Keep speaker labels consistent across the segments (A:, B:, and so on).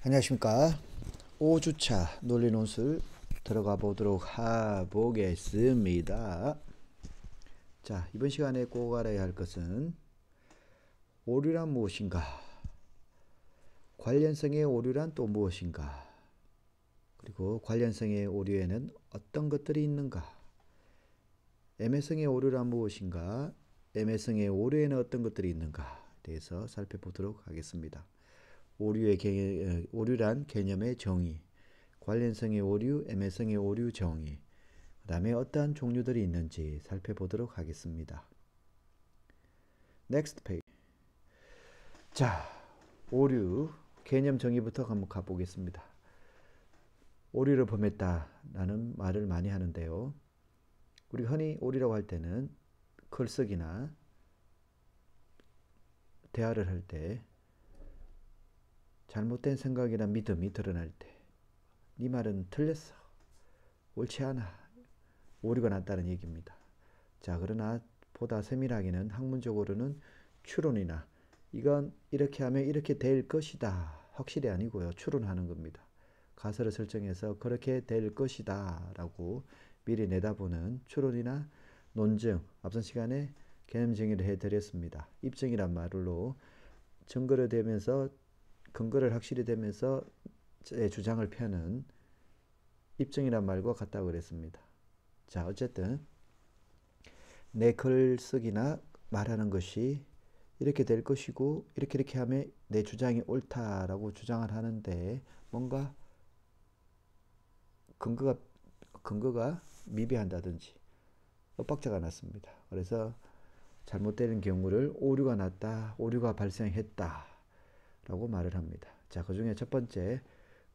A: 안녕하십니까. 5주차 논리논술 들어가 보도록 하겠습니다. 자, 이번 시간에 꼭 알아야 할 것은 오류란 무엇인가, 관련성의 오류란 또 무엇인가, 그리고 관련성의 오류에는 어떤 것들이 있는가, 애매성의 오류란 무엇인가, 애매성의 오류에는 어떤 것들이 있는가에 대해서 살펴보도록 하겠습니다. 오류란 개념의 정의, 관련성의 오류, 애매성의 오류 정의, 그 다음에 어떠한 종류들이 있는지 살펴보도록 하겠습니다. Next page. 자, 오류 개념 정의부터 한번 가보겠습니다. 오류를 범했다라는 말을 많이 하는데요. 우리 흔히 오류라고 할 때는 글쓰기나 대화를 할 때 잘못된 생각이나 믿음이 드러날 때 네 말은 틀렸어, 옳지 않아, 오류가 났다는 얘기입니다. 자, 그러나 보다 세밀하게는 학문적으로는 추론이나 이건 이렇게 하면 이렇게 될 것이다, 확실히 아니고요, 추론하는 겁니다. 가설을 설정해서 그렇게 될 것이다 라고 미리 내다보는 추론이나 논증, 앞선 시간에 개념 정의를 해드렸습니다. 입증이란 말로 증거를 대면서 근거를 확실히 대면서 제 주장을 펴는 입증이란 말과 같다고 그랬습니다. 자, 어쨌든 내 글쓰기나 말하는 것이 이렇게 될 것이고 이렇게 하면 내 주장이 옳다라고 주장을 하는데 뭔가 근거가 미비한다든지 엇박자가 났습니다. 그래서 잘못되는 경우를 오류가 났다, 오류가 발생했다 라고 말을 합니다. 자, 그 중에 첫 번째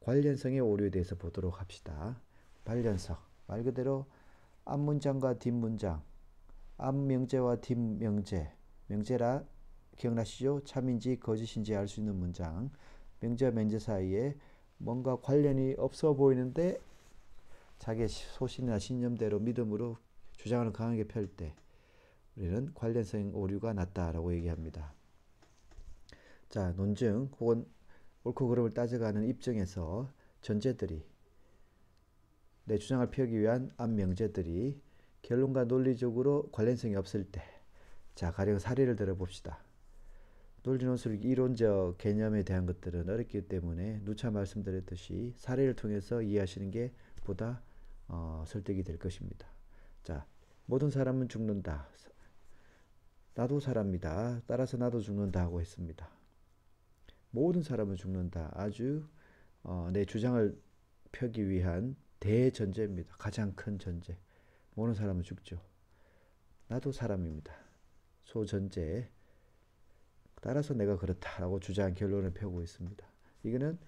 A: 관련성의 오류에 대해서 보도록 합시다. 관련성, 말 그대로 앞문장과 뒷문장, 앞명제와 뒷명제, 명제라 기억나시죠? 참인지 거짓인지 알 수 있는 문장, 명제와 명제 사이에 뭔가 관련이 없어 보이는데 자기의 소신이나 신념대로 믿음으로 주장을 강하게 펼 때 우리는 관련성 오류가 났다라고 얘기합니다. 자, 논증 혹은 옳고 그름을 따져가는 입증에서 전제들이, 내 주장을 펴기 위한 앞명제들이 결론과 논리적으로 관련성이 없을 때, 자, 가령 사례를 들어봅시다. 논리논술 이론적 개념에 대한 것들은 어렵기 때문에 누차 말씀드렸듯이 사례를 통해서 이해하시는 게 보다 설득이 될 것입니다. 자, 모든 사람은 죽는다, 나도 사람이다, 따라서 나도 죽는다 하고 했습니다. 모든 사람은 죽는다, 아주 내 주장을 펴기 위한 대전제입니다. 가장 큰 전제. 모든 사람은 죽죠. 나도 사람입니다. 소전제. 따라서 내가 그렇다라고 주장 결론을 펴고 있습니다. 이거는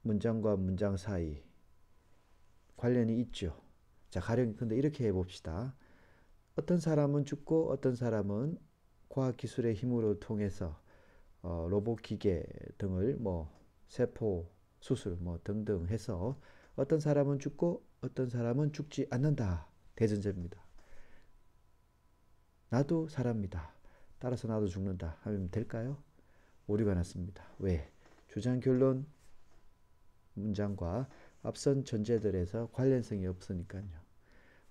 A: 문장과 문장 사이 관련이 있죠. 자, 가령 근데 이렇게 해봅시다. 어떤 사람은 죽고 어떤 사람은 과학기술의 힘으로 통해서 로봇 기계 등을 세포 수술 등등 해서 어떤 사람은 죽고 어떤 사람은 죽지 않는다. 대전제입니다. 나도 사람이다, 따라서 나도 죽는다 하면 될까요? 오류가 났습니다. 왜? 주장 결론 문장과 앞선 전제들에서 관련성이 없으니까요.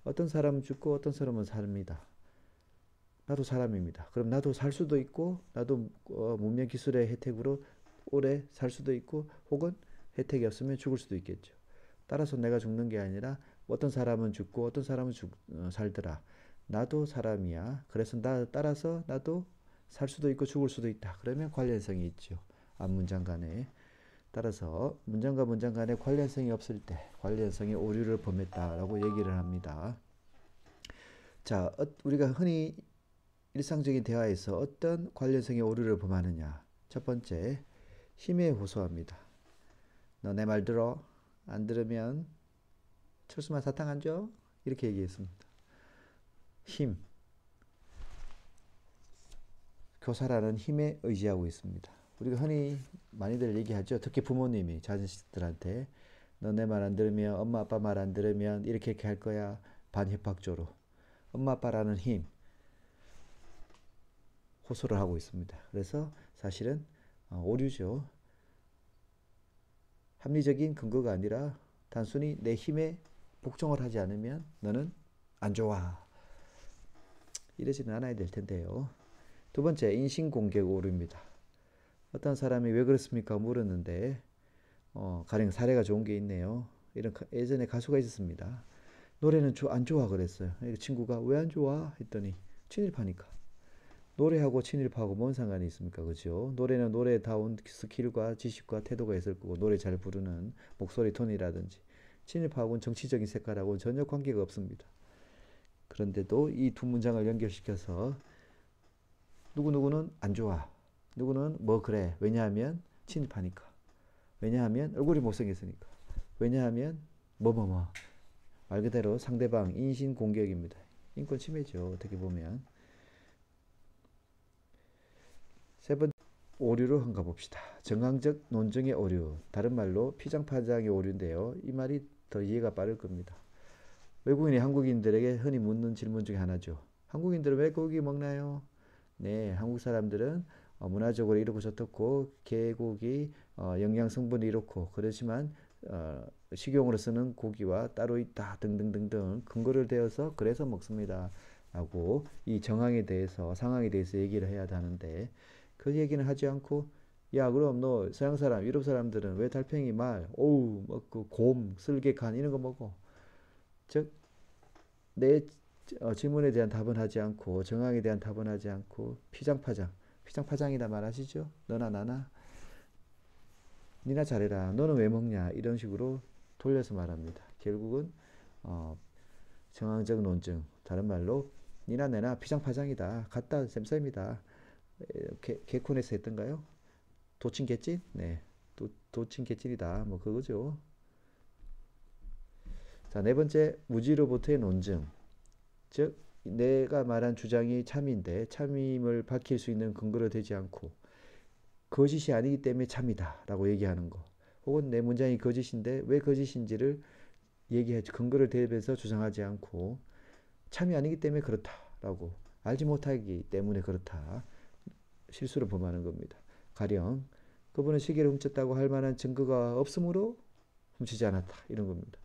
A: 어떤 사람은 죽고 어떤 사람은 삽니다. 나도 사람입니다. 그럼 나도 살 수도 있고 나도 문명 기술의 혜택으로 오래 살 수도 있고 혹은 혜택이 없으면 죽을 수도 있겠죠. 따라서 내가 죽는 게 아니라 어떤 사람은 죽고 어떤 사람은 살더라. 나도 사람이야. 그래서 따라서 나도 살 수도 있고 죽을 수도 있다. 그러면 관련성이 있죠. 앞문장 간에. 따라서 문장과 문장 간에 관련성이 없을 때 관련성의 오류를 범했다라고 얘기를 합니다. 자, 우리가 흔히 일상적인 대화에서 어떤 관련성의 오류를 범하느냐. 첫 번째, 힘에 호소합니다. 너 내 말 들어? 안 들으면 철수만 사탕 안 줘? 이렇게 얘기했습니다. 힘. 교사라는 힘에 의지하고 있습니다. 우리가 흔히 많이들 얘기하죠. 특히 부모님이 자식들한테 너 내 말 안 들으면, 엄마 아빠 말 안 들으면 이렇게 할 거야. 반협박조로. 엄마 아빠라는 힘. 호소를 하고 있습니다. 그래서 사실은 오류죠. 합리적인 근거가 아니라 단순히 내 힘에 복종을 하지 않으면 너는 안 좋아. 이러지는 않아야 될 텐데요. 두 번째, 인신공격 오류입니다. 어떤 사람이 왜 그렇습니까? 물었는데 가령 사례가 좋은 게 있네요. 이런 예전에 가수가 있었습니다. 노래는 안 좋아 그랬어요. 친구가 왜 안 좋아? 했더니 친일파니까. 노래하고 친일파하고 뭔 상관이 있습니까? 그죠? 노래는 노래다운 스킬과 지식과 태도가 있을 거고 노래 잘 부르는 목소리 톤이라든지 친일파하고는 정치적인 색깔하고는 전혀 관계가 없습니다. 그런데도 이 두 문장을 연결시켜서 누구누구는 안 좋아. 누구는 뭐 그래. 왜냐하면 친일파니까. 왜냐하면 얼굴이 못생겼으니까. 왜냐하면 뭐뭐뭐. 말 그대로 상대방 인신공격입니다. 인권 침해죠. 어떻게 보면. 세 번째 오류로 한가 봅시다. 정황적 논증의 오류. 다른 말로 피장파장의 오류인데요. 이 말이 더 이해가 빠를 겁니다. 외국인이 한국인들에게 흔히 묻는 질문 중에 하나죠. 한국인들은 왜 고기 먹나요? 네, 한국 사람들은 문화적으로 이렇고 저렇고 개고기 영양 성분이 이렇고 그렇지만 식용으로 쓰는 고기와 따로 있다 등등등등 근거를 대어서 그래서 먹습니다. 라고 이 정황에 대해서 상황에 대해서 얘기를 해야 하는데 그 얘기는 하지 않고 야 그럼 너 서양 사람 유럽 사람들은 왜 달팽이 말 오우 먹고 곰 쓸개 간 이런 거 먹어. 즉 내 질문에 대한 답은 하지 않고 정황에 대한 답은 하지 않고 피장파장이다 말하시죠. 너나 나나 니나 잘해라 너는 왜 먹냐 이런 식으로 돌려서 말합니다. 결국은 정황적 논증 다른 말로 니나 내나 피장파장이다 같다 쌤쌤이다. 개콘에서 했던가요? 도친개찐? 네 도친개찐이다 뭐 그거죠. 자, 네 번째 무지로부터의 논증. 즉 내가 말한 주장이 참인데 참임을 밝힐 수 있는 근거로 되지 않고 거짓이 아니기 때문에 참이다 라고 얘기하는 거. 혹은 내 문장이 거짓인데 왜 거짓인지를 얘기하지 근거를 대입해서 주장하지 않고 참이 아니기 때문에 그렇다라고 알지 못하기 때문에 그렇다 실수를 범하는 겁니다. 가령 그분은 시계를 훔쳤다고 할 만한 증거가 없으므로 훔치지 않았다 이런 겁니다.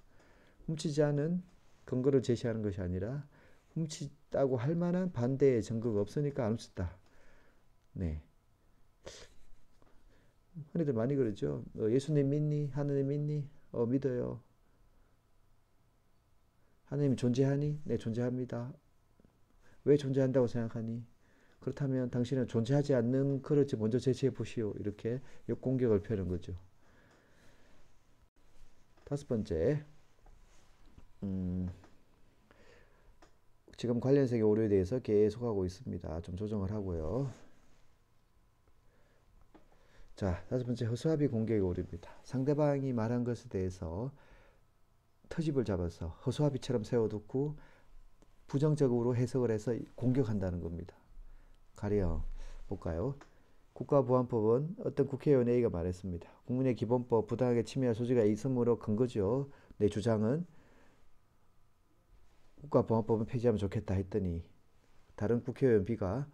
A: 훔치지 않은 근거를 제시하는 것이 아니라 훔치다고 할 만한 반대의 증거가 없으니까 안 훔쳤다. 네. 흔히들 많이 그러죠. 예수님 믿니? 하느님 믿니? 믿어요. 하느님이 존재하니? 네, 존재합니다. 왜 존재한다고 생각하니? 그렇다면 당신은 존재하지 않는 그릇을 먼저 제시해 보시오. 이렇게 역공격을 펴는 거죠. 다섯 번째, 지금 관련성의 오류에 대해서 계속하고 있습니다. 좀 조정을 하고요. 자, 다섯 번째 허수아비 공격의 오류입니다. 상대방이 말한 것에 대해서 터집을 잡아서 허수아비처럼 세워두고 부정적으로 해석을 해서 공격한다는 겁니다. 가령 볼까요? 국가보안법은 어떤 국회의원 A가 말했습니다. 국민의 기본법 부당하게 침해할 소지가 있으므로 근거죠. 내 주장은 국가보안법은 폐지하면 좋겠다 했더니 다른 국회의원 B가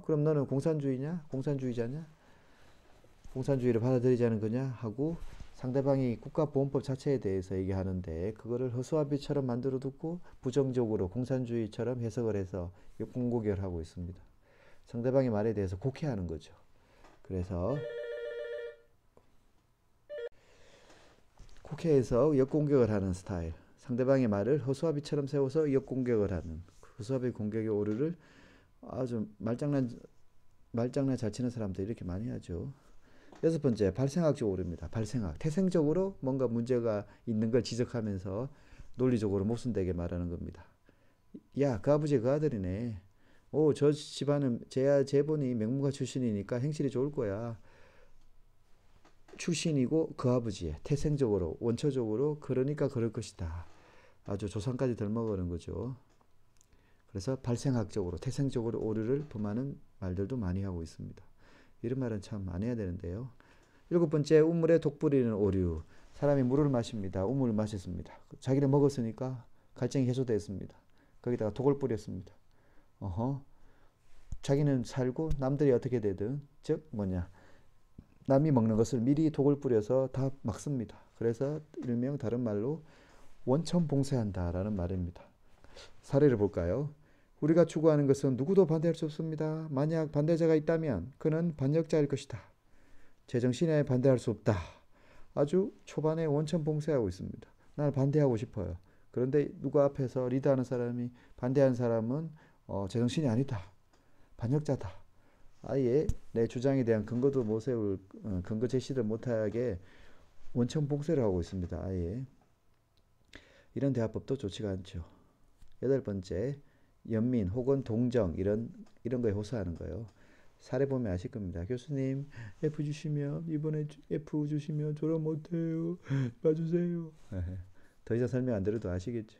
A: 그럼 너는 공산주의냐? 공산주의자냐? 공산주의를 받아들이자는 거냐? 하고 상대방이 국가보안법 자체에 대해서 얘기하는데 그거를 허수아비처럼 만들어 두고 부정적으로 공산주의처럼 해석을 해서 역공격을 하고 있습니다. 상대방의 말에 대해서 곡해하는 거죠. 그래서 곡해해서 역공격을 하는 스타일. 상대방의 말을 허수아비처럼 세워서 역공격을 하는 허수아비 공격의 오류를 아주 말장난 잘 치는 사람들이 이렇게 많이 하죠. 여섯 번째, 발생학적 오류입니다. 발생학. 태생적으로 뭔가 문제가 있는 걸 지적하면서 논리적으로 모순되게 말하는 겁니다. 야, 그 아버지 그 아들이네. 저 집안은 제본이 명문가 출신이니까 행실이 좋을 거야. 출신이고 그 아버지의 태생적으로 원초적으로 그러니까 그럴 것이다. 아주 조상까지 덜먹으는 거죠. 그래서 발생학적으로 태생적으로 오류를 범하는 말들도 많이 하고 있습니다. 이런 말은 참 안 해야 되는데요. 일곱 번째, 우물에 독 뿌리는 오류. 사람이 물을 마십니다. 우물을 마셨습니다. 자기는 먹었으니까 갈증이 해소됐습니다. 거기다가 독을 뿌렸습니다. 자기는 살고 남들이 어떻게 되든 즉 뭐냐 남이 먹는 것을 미리 독을 뿌려서 다 막습니다. 그래서 일명 다른 말로 원천 봉쇄한다라는 말입니다. 사례를 볼까요? 우리가 추구하는 것은 누구도 반대할 수 없습니다. 만약 반대자가 있다면 그는 반역자일 것이다. 제정신에 반대할 수 없다. 아주 초반에 원천 봉쇄하고 있습니다. 날 반대하고 싶어요. 그런데 누구 앞에서 리드하는 사람이 반대하는 사람은 제정신이 아니다. 반역자다. 아예 내 주장에 대한 근거도 못 세울 근거 제시를 못하게 원천 봉쇄를 하고 있습니다. 아예 이런 대화법도 좋지가 않죠. 여덟 번째, 연민 혹은 동정 이런 거에 호소하는 거예요. 사례 보면 아실 겁니다. 교수님 F 주시면 이번에 F 주시면 졸업 못해요. 봐주세요. 더 이상 설명 안 드려도 아시겠죠.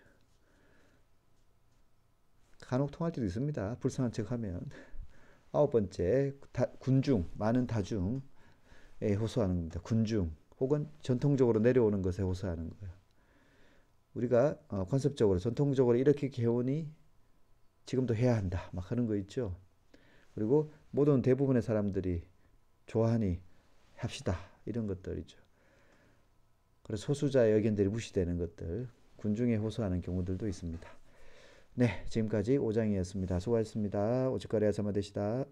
A: 간혹 통할 때도 있습니다. 불쌍한 척하면. 아홉 번째, 군중 많은 다중에 호소하는 겁니다. 군중 혹은 전통적으로 내려오는 것에 호소하는 거예요. 우리가 컨셉적으로 전통적으로 이렇게 해오니 지금도 해야 한다 막 하는 거 있죠. 그리고 모든 대부분의 사람들이 좋아하니 합시다 이런 것들이죠. 그래서 소수자의 의견들이 무시되는 것들 군중에 호소하는 경우들도 있습니다. 네, 지금까지 5장이었습니다. 수고하셨습니다. 오직거래야 사마 되시다.